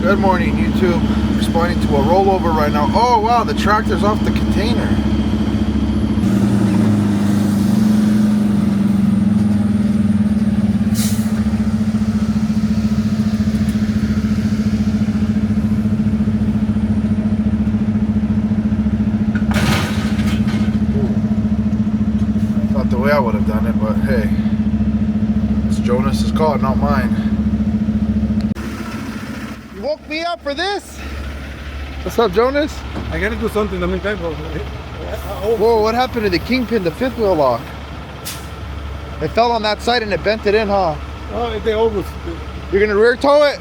Good morning, YouTube. Responding to a rollover right now. Oh wow, the tractor's off the container. Not the way I would have done it, but hey, it's Jonas's call, not mine. You woke me up for this? What's up, Jonas? I gotta do something in the meantime. Whoa, what happened to the kingpin, the fifth wheel lock? It fell on that side and it bent it in, huh? Oh, they always. You're gonna rear tow it?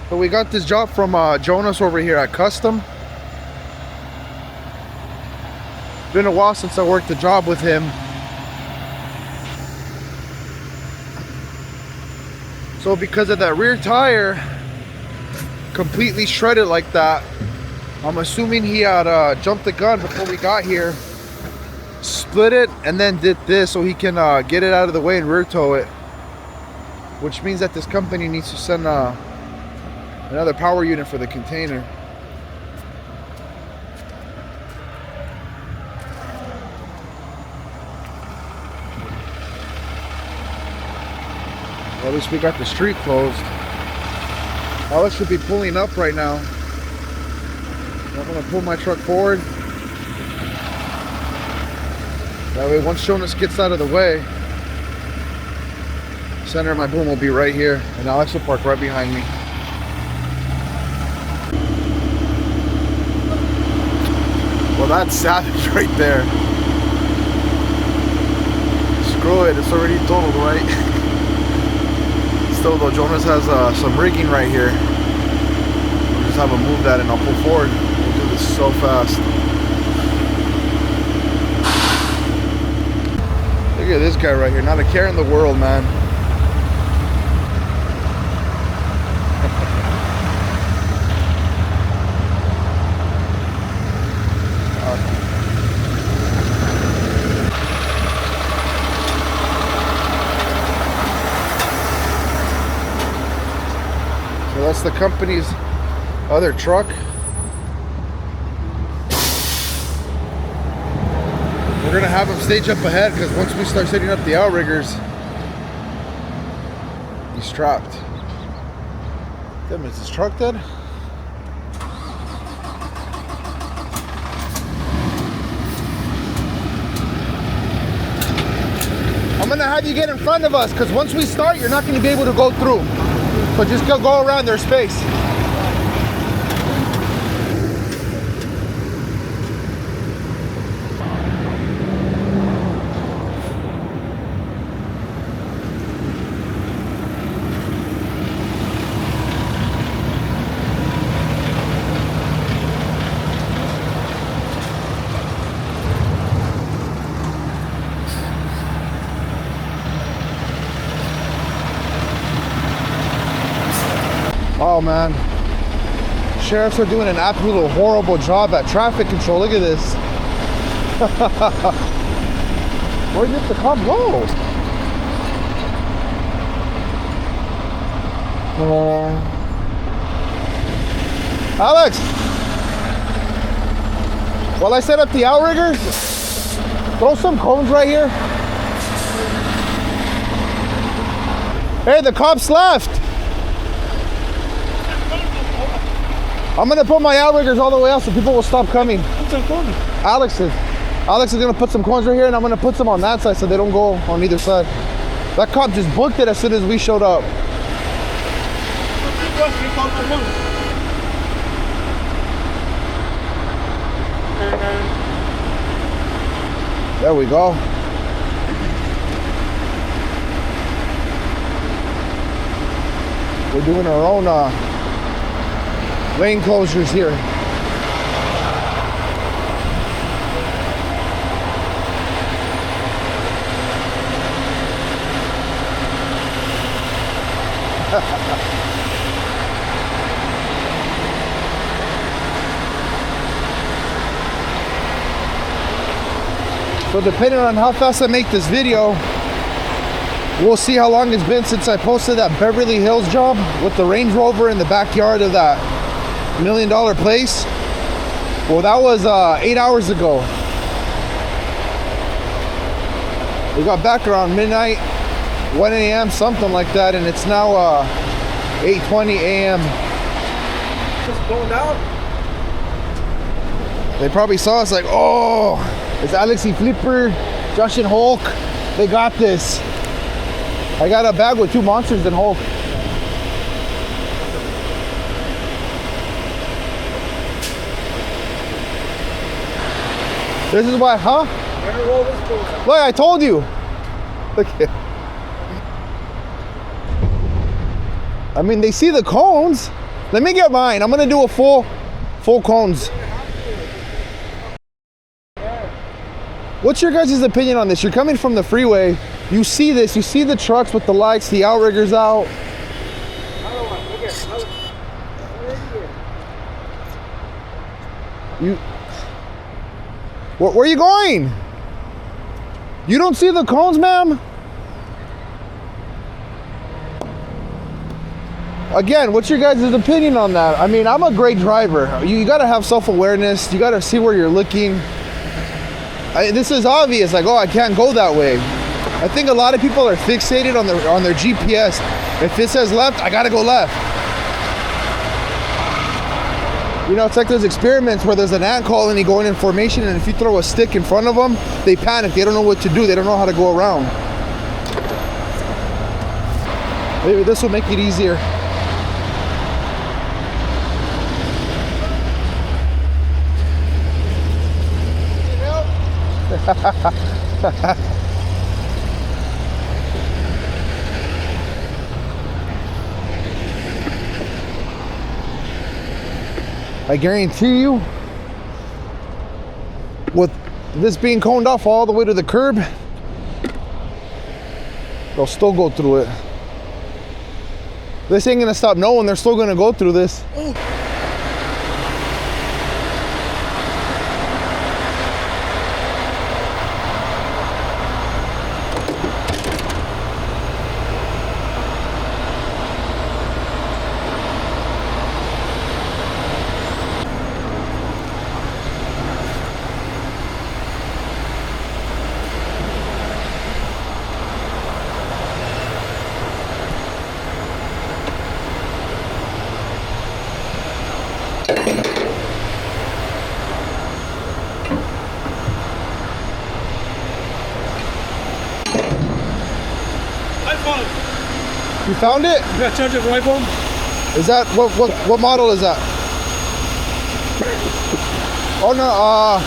So we got this job from Jonas over here at Kustom. Been a while since I worked the job with him. So because of that rear tire completely shredded like that, I'm assuming he had jumped the gun before we got here, split it, and then did this so he can get it out of the way and rear tow it. Which means that this company needs to send another power unit for the container. Well, at least we got the street closed. Alex should be pulling up right now. I'm gonna pull my truck forward. That way, once Jonas gets out of the way, center of my boom will be right here, and Alex will park right behind me. Well, that's savage right there. Screw it, it's already totaled, right? Still though, Jonas has some rigging right here. We'll just have him move that and I'll pull forward. We'll do this so fast. Look at this guy right here, not a care in the world, man. That's the company's other truck. We're gonna have him stage up ahead because once we start setting up the outriggers, he's trapped. Damn, is this truck dead? I'm gonna have you get in front of us because once we start, you're not gonna be able to go through. So just go around their space. Oh man, sheriffs are doing an absolute horrible job at traffic control. Look at this. Where did the cop go? Alex, while I set up the outrigger, throw some cones right here. Hey, the cops left. I'm gonna put my outriggers all the way out so people will stop coming. Alex is gonna put some cones right here and I'm gonna put some on that side so they don't go on either side. That cop just booked it as soon as we showed up. There we go. We're doing our own lane closures here. So depending on how fast I make this video, We'll see how long it's been since I posted that Beverly Hills job with the Range Rover in the backyard of that $1 million place. Well, that was 8 hours ago. We got back around midnight, 1 a.m., something like that, and it's now 8:20 a.m. Just going down. They probably saw us like, oh, it's Alex and Flipper, Josh and Hulk. They got this. I got a bag with 2 monsters and Hulk. This is why, huh? Look, I told you. Okay. I mean, they see the cones. Let me get mine. I'm gonna do a full cones. What's your guys' opinion on this? You're coming from the freeway. You see this. You see the trucks with the lights, the outriggers out. Where are you going? You don't see the cones, ma'am? Again, what's your guys' opinion on that? I mean, I'm a great driver. You gotta have self-awareness. You gotta see where you're looking. This is obvious, like, oh, I can't go that way. I think a lot of people are fixated on their GPS. If it says left, I gotta go left. You know, it's like those experiments where there's an ant colony going in formation, and if you throw a stick in front of them, they panic. They don't know what to do. They don't know how to go around. Maybe this will make it easier. I guarantee you, with this being coned off all the way to the curb, they'll still go through it. This ain't gonna stop no one. They're still gonna go through this. You found it? You got charger right home? Is that what model is that? Oh no,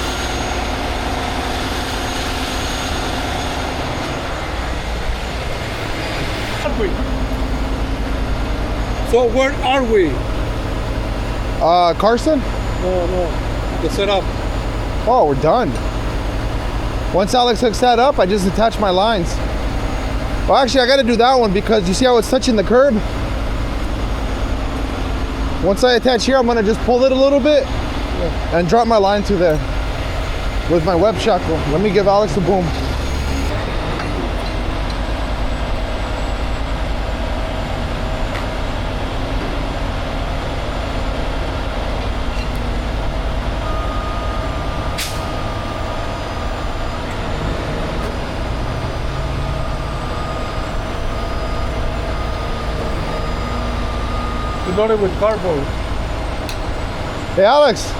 So where are we? Carson? No. The setup. Oh, we're done. Once Alex hooks that up, I just attach my lines. Well, actually, I got to do that one because you see how it's touching the curb? Once I attach here, I'm going to just pull it a little bit and drop my line through there with my web shackle. Let me give Alex a boom. Loaded with cardboard. Hey Alex,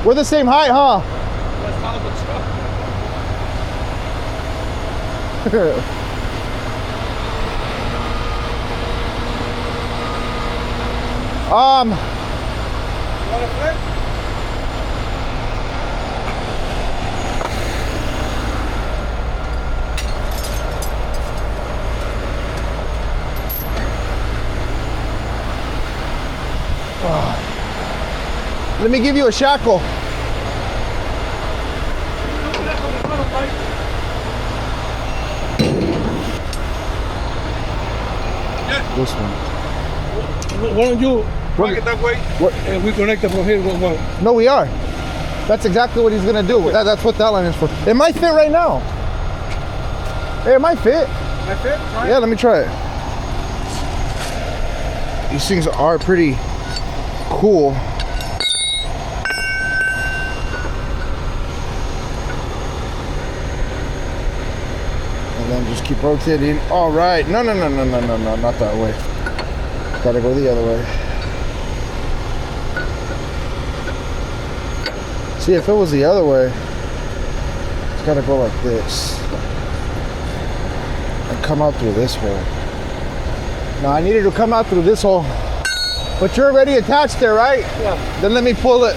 we're the same height, huh? That's how the truck. Um, You want to flip? let me give you a shackle. This one. Why don't you rock it that way? What? And we connect it from here. No, we are. That's exactly what he's gonna do. That's what that line is for. It might fit right now. Hey, it might fit. I fit? Try Yeah, let me try it. These things are pretty cool. And then just keep rotating. All right. No, not that way. Gotta go the other way. See, if it was the other way, it's gotta go like this. And come out through this hole. No, I needed to come out through this hole. But you're already attached there, right? Yeah. Then let me pull it.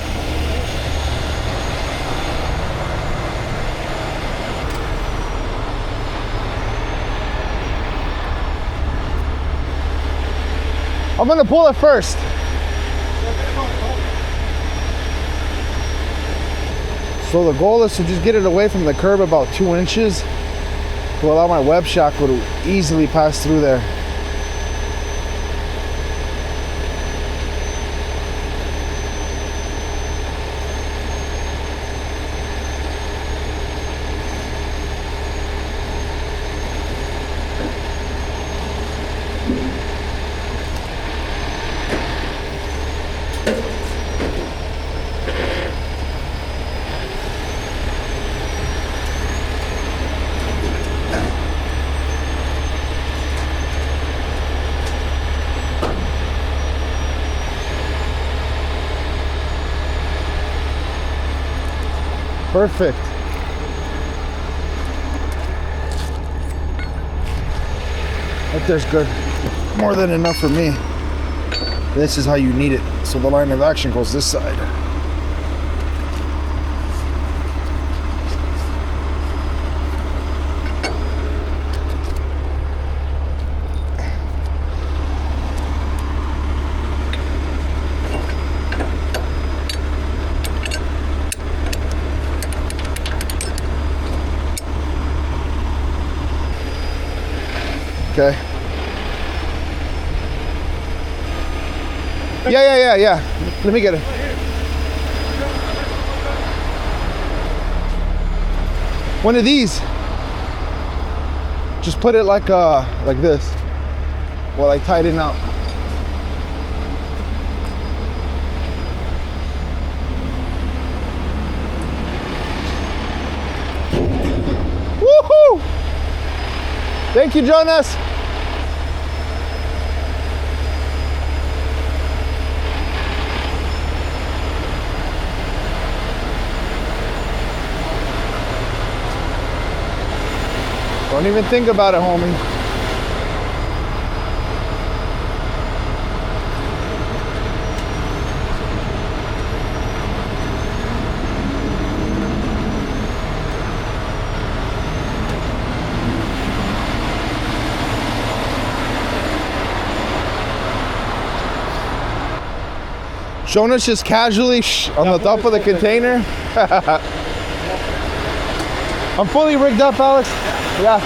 I'm gonna pull it first. So the goal is to just get it away from the curb about 2 inches to allow my web shackle to easily pass through there. Perfect. Right there's good. More than enough for me. This is how you need it. So the line of action goes this side. Okay. Yeah. Let me get it. One of these. Just put it like this while I tighten up. Woohoo! Thank you, Jonas. Don't even think about it, homie. Jonas just casually on the top of the container. I'm fully rigged up, Alex. Yeah.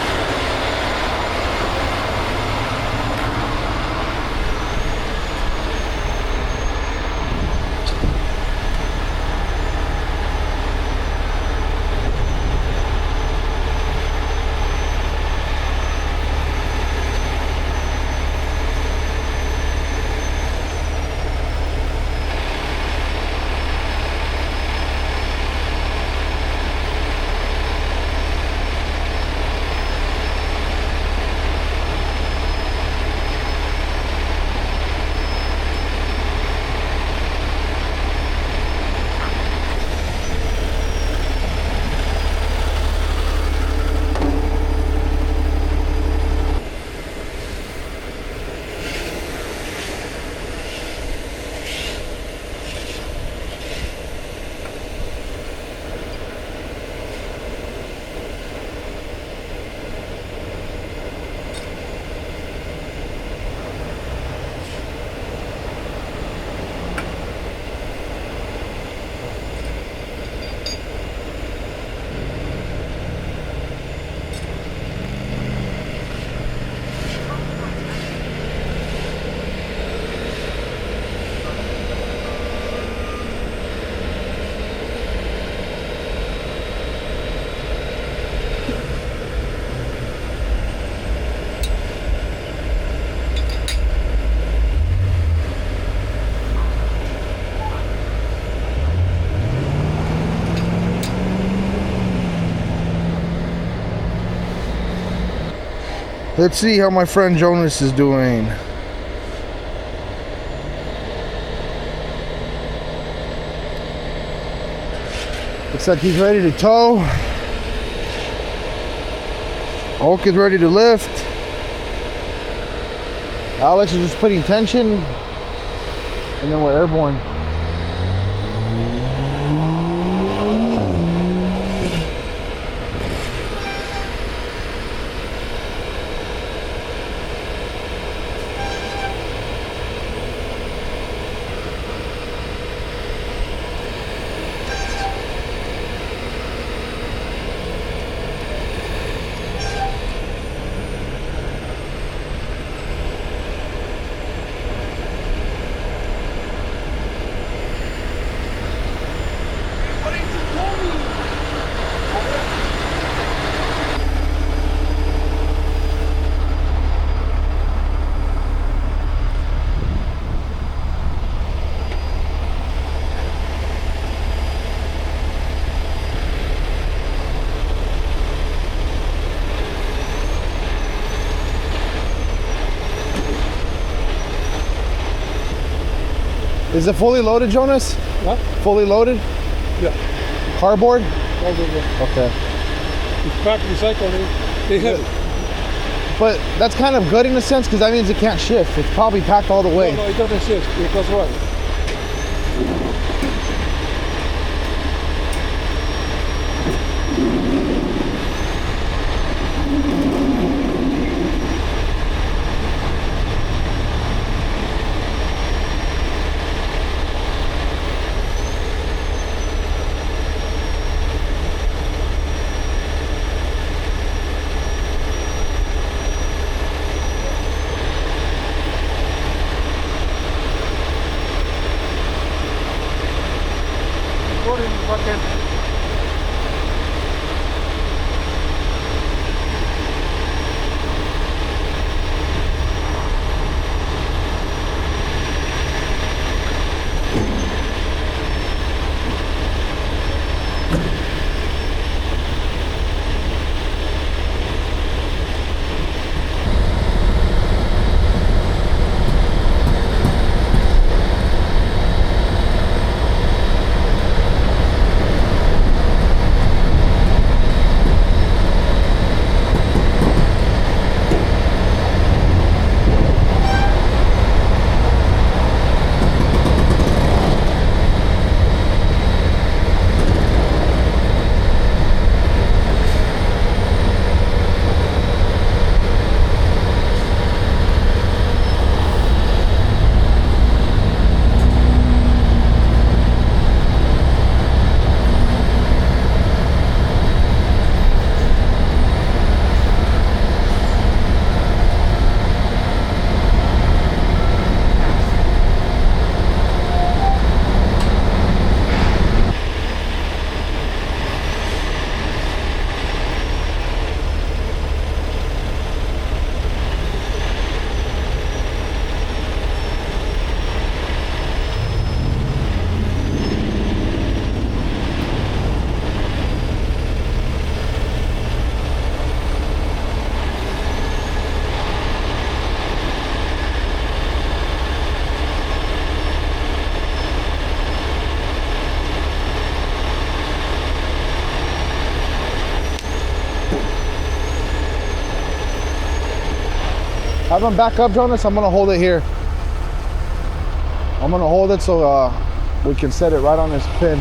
Let's see how my friend Jonas is doing. Looks like he's ready to tow. Hulk is ready to lift. Alex is just putting tension, and then we're airborne. Is it fully loaded, Jonas? What? Fully loaded? Yeah. Cardboard? Yeah. Okay. It's packed recycled. They heavy. But that's kind of good in a sense because that means it can't shift. It's probably packed all the way. No, it doesn't shift. That's right. Have them back up, Jonas. I'm gonna hold it here. I'm gonna hold it so we can set it right on this pin.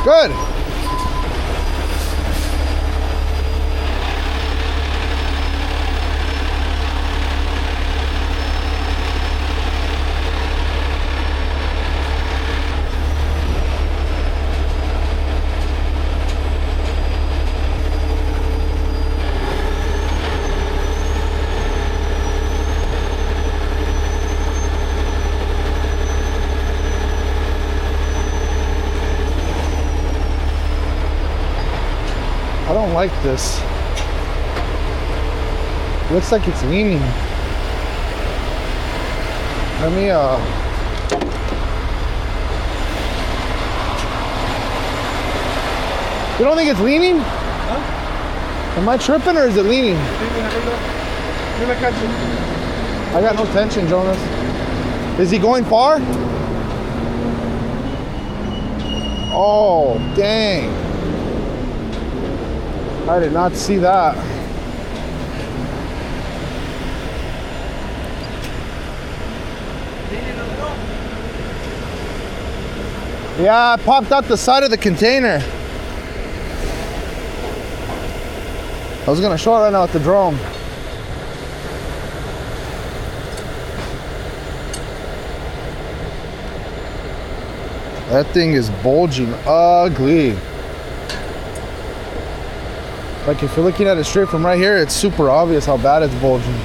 Good. I don't like this. Looks like it's leaning. Let me You don't think it's leaning? Huh? Am I tripping or is it leaning? I got no tension, Jonas. Is he going far? Oh, dang. I did not see that. Yeah, I popped out the side of the container. I was gonna show it right now with the drone. That thing is bulging ugly. Like if you're looking at it straight from right here, it's super obvious how bad it's bulging.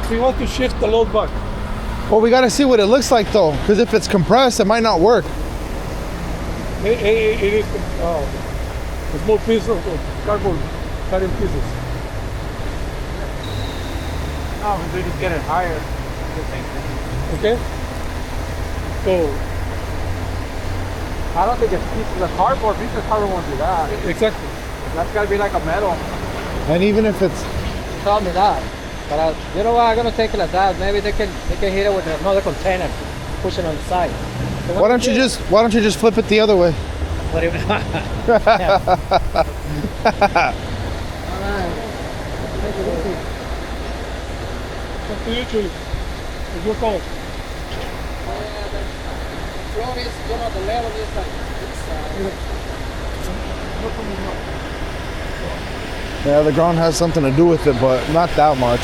We want to shift the load back. Well, we gotta see what it looks like though, because if it's compressed, it might not work. It is a small piece of cardboard carrying pieces. No, we just get it higher. Okay? So, I don't think it's pieces of cardboard. Pieces of cardboard won't do that. exactly. That's gotta be like a metal. And even if it's, Tell me that. But you know what? I'm gonna take it like that. Maybe they can hit it with another container, push it on the side. So why don't you just flip it the other way? What do you mean? Alright. Take it easy. Up to you, Julie. It's your call. The floor is, the level is like Yeah, the ground has something to do with it, but not that much.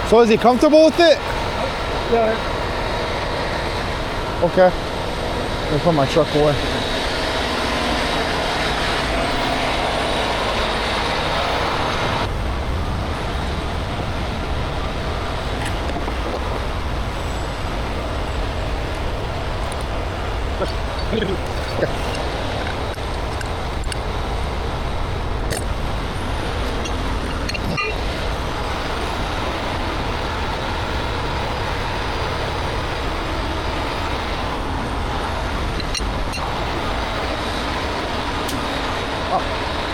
So is he comfortable with it? Yeah. Okay. Let me put my truck away.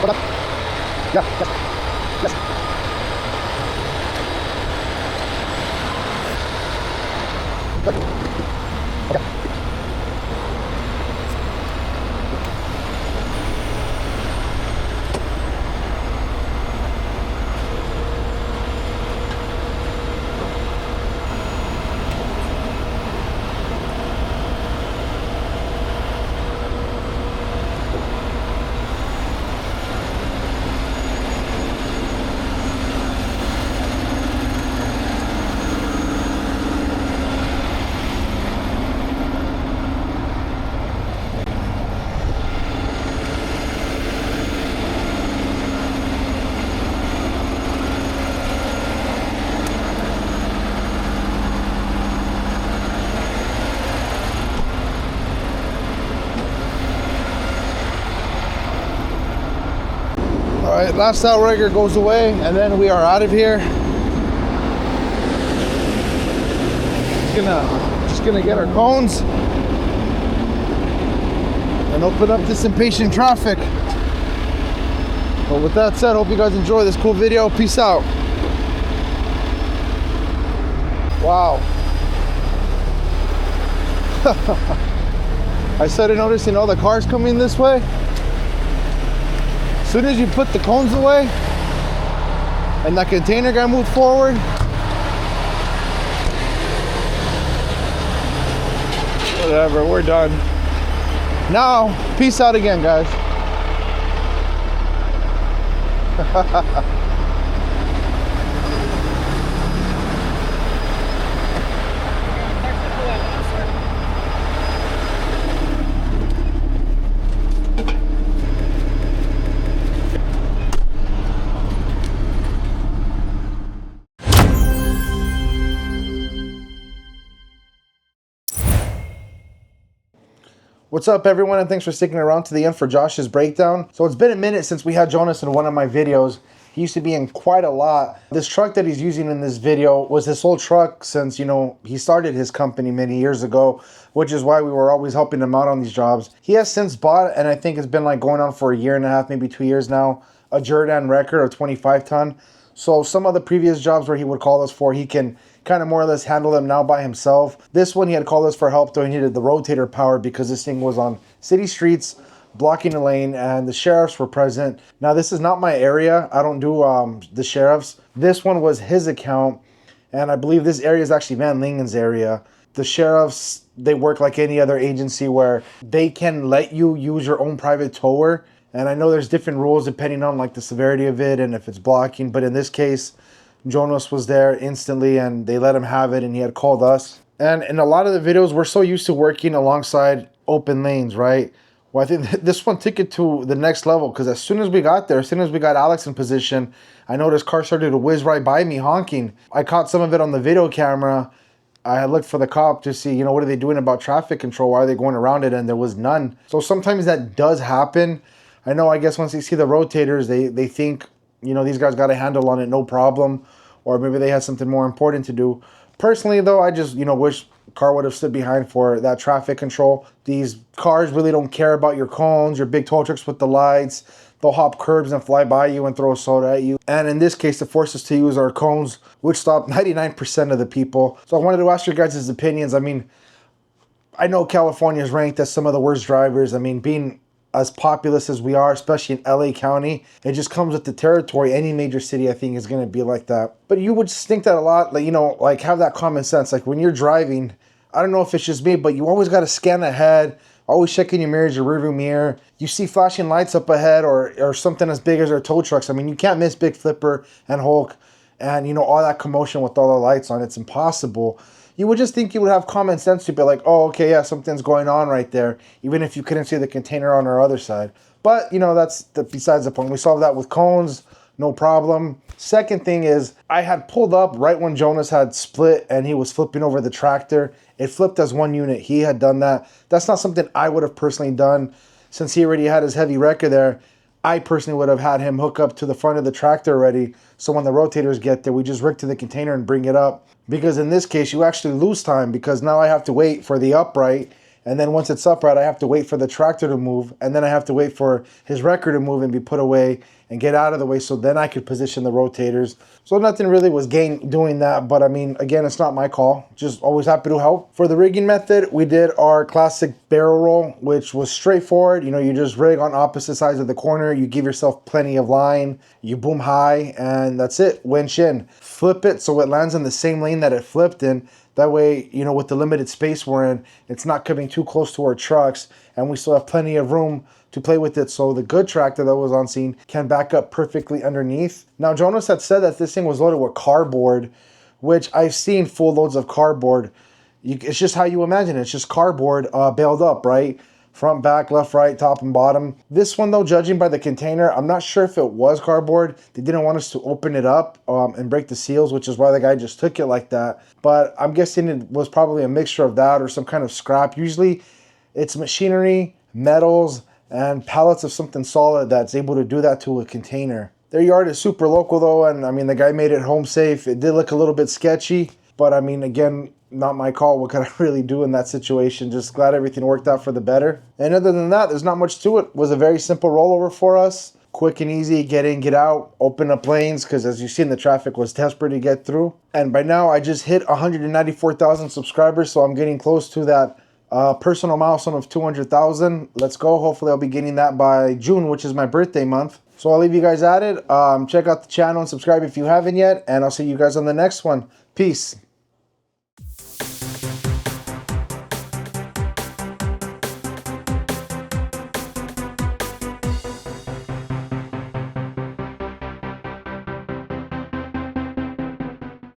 What up? Yeah, yes. Yes. right, last outrigger goes away, and then we are out of here. Just gonna get our cones and open up this impatient traffic. But with that said, hope you guys enjoy this cool video. Peace out. Wow. I started noticing all the cars coming this way. As soon as you put the cones away and that container guy moved forward, whatever, we're done. Now, peace out again, guys. What's up, everyone, and thanks for sticking around to the end for Josh's breakdown. So it's been a minute since we had Jonas in one of my videos. He used to be in quite a lot. This truck that he's using in this video was his whole truck since, you know, he started his company many years ago, which is why we were always helping him out on these jobs. He has since bought, and I think it's been like going on for a year and a half, maybe 2 years now, a Jordan record, a 25 ton. So some of the previous jobs where he would call us for, he can kind of more or less handle them now by himself. This one he had called us for help though. He needed the rotator power because this thing was on city streets blocking a lane and the sheriffs were present. Now this is not my area. I don't do the sheriffs. This one was his account, and I believe this area is actually Van Lingen's area. The sheriffs, they work like any other agency where they can let you use your own private tower. And I know there's different rules depending on like the severity of it and if it's blocking, but in this case, Jonas was there instantly and they let him have it, and he had called us. And in a lot of the videos, we're so used to working alongside open lanes, right? Well, I think this one took it to the next level, because as soon as we got there, as soon as we got Alex in position, I noticed car started to whiz right by me honking. I caught some of it on the video camera. I had looked for the cop to see, you know, what are they doing about traffic control? Why are they going around it? And there was none. So sometimes that does happen. I know, I guess once they see the rotators, they think, you know, these guys got a handle on it, no problem. Or maybe they had something more important to do. Personally, though, I just, you know, wish car would have stood behind for that traffic control. These cars really don't care about your cones, your big tow trucks with the lights. They'll hop curbs and fly by you and throw a soda at you. And in this case, it forced us to use our cones, which stopped 99% of the people. So I wanted to ask your guys' opinions. I mean, I know California is ranked as some of the worst drivers. I mean, being as populous as we are, especially in LA County, it just comes with the territory. Any major city, I think, is going to be like that. But you would just think that a lot, like, you know, like have that common sense. Like when you're driving, I don't know if it's just me, but you always got to scan ahead, always checking your mirrors, your rearview mirror. You see flashing lights up ahead or something as big as our tow trucks. I mean, you can't miss Big Flipper and Hulk and, you know, all that commotion with all the lights on. It's impossible. You would just think you would have common sense to be like, oh, okay, yeah, something's going on right there, even if you couldn't see the container on our other side. But, you know, that's besides the point. We solved that with cones, no problem. Second thing is, I had pulled up right when Jonas had split and he was flipping over the tractor. It flipped as one unit. He had done that. That's not something I would have personally done. Since he already had his heavy wrecker there, I personally would have had him hook up to the front of the tractor already. So when the rotators get there, we just rig to the container and bring it up. Because in this case, you actually lose time, because now I have to wait for the upright. And then once it's upright, I have to wait for the tractor to move. And then I have to wait for his wrecker to move and be put away and get out of the way, so then I could position the rotators. So nothing really was gained doing that. But I mean, again, it's not my call. Just always happy to help. For the rigging method, we did our classic barrel roll, which was straightforward. You know, you just rig on opposite sides of the corner. You give yourself plenty of line. You boom high, and that's it. Winch in. Flip it so it lands in the same lane that it flipped in. That way, you know, with the limited space we're in, it's not coming too close to our trucks, and we still have plenty of room to play with it, so the good tractor that was on scene can back up perfectly underneath. Now, Jonas had said that this thing was loaded with cardboard, which I've seen full loads of cardboard. It's just how you imagine it. It's just cardboard baled up, right? Front, back, left, right, top, and bottom. This one, though, judging by the container, I'm not sure if it was cardboard. They didn't want us to open it up and break the seals, which is why the guy just took it like that. But I'm guessing it was probably a mixture of that or some kind of scrap. Usually, it's machinery, metals, and pallets of something solid that's able to do that to a container. Their yard is super local though, and I mean, the guy made it home safe. It did look a little bit sketchy, but I mean, again, not my call. What could I really do in that situation? Just glad everything worked out for the better. And other than that, there's not much to it. It was a very simple rollover for us. Quick and easy, get in, get out, open up lanes, because as you've seen, the traffic was desperate to get through. And by now, I just hit 194,000 subscribers, so I'm getting close to that personal milestone of 200,000. Let's go. Hopefully, I'll be getting that by June, which is my birthday month. So I'll leave you guys at it. Check out the channel and subscribe if you haven't yet, and I'll see you guys on the next one. Peace.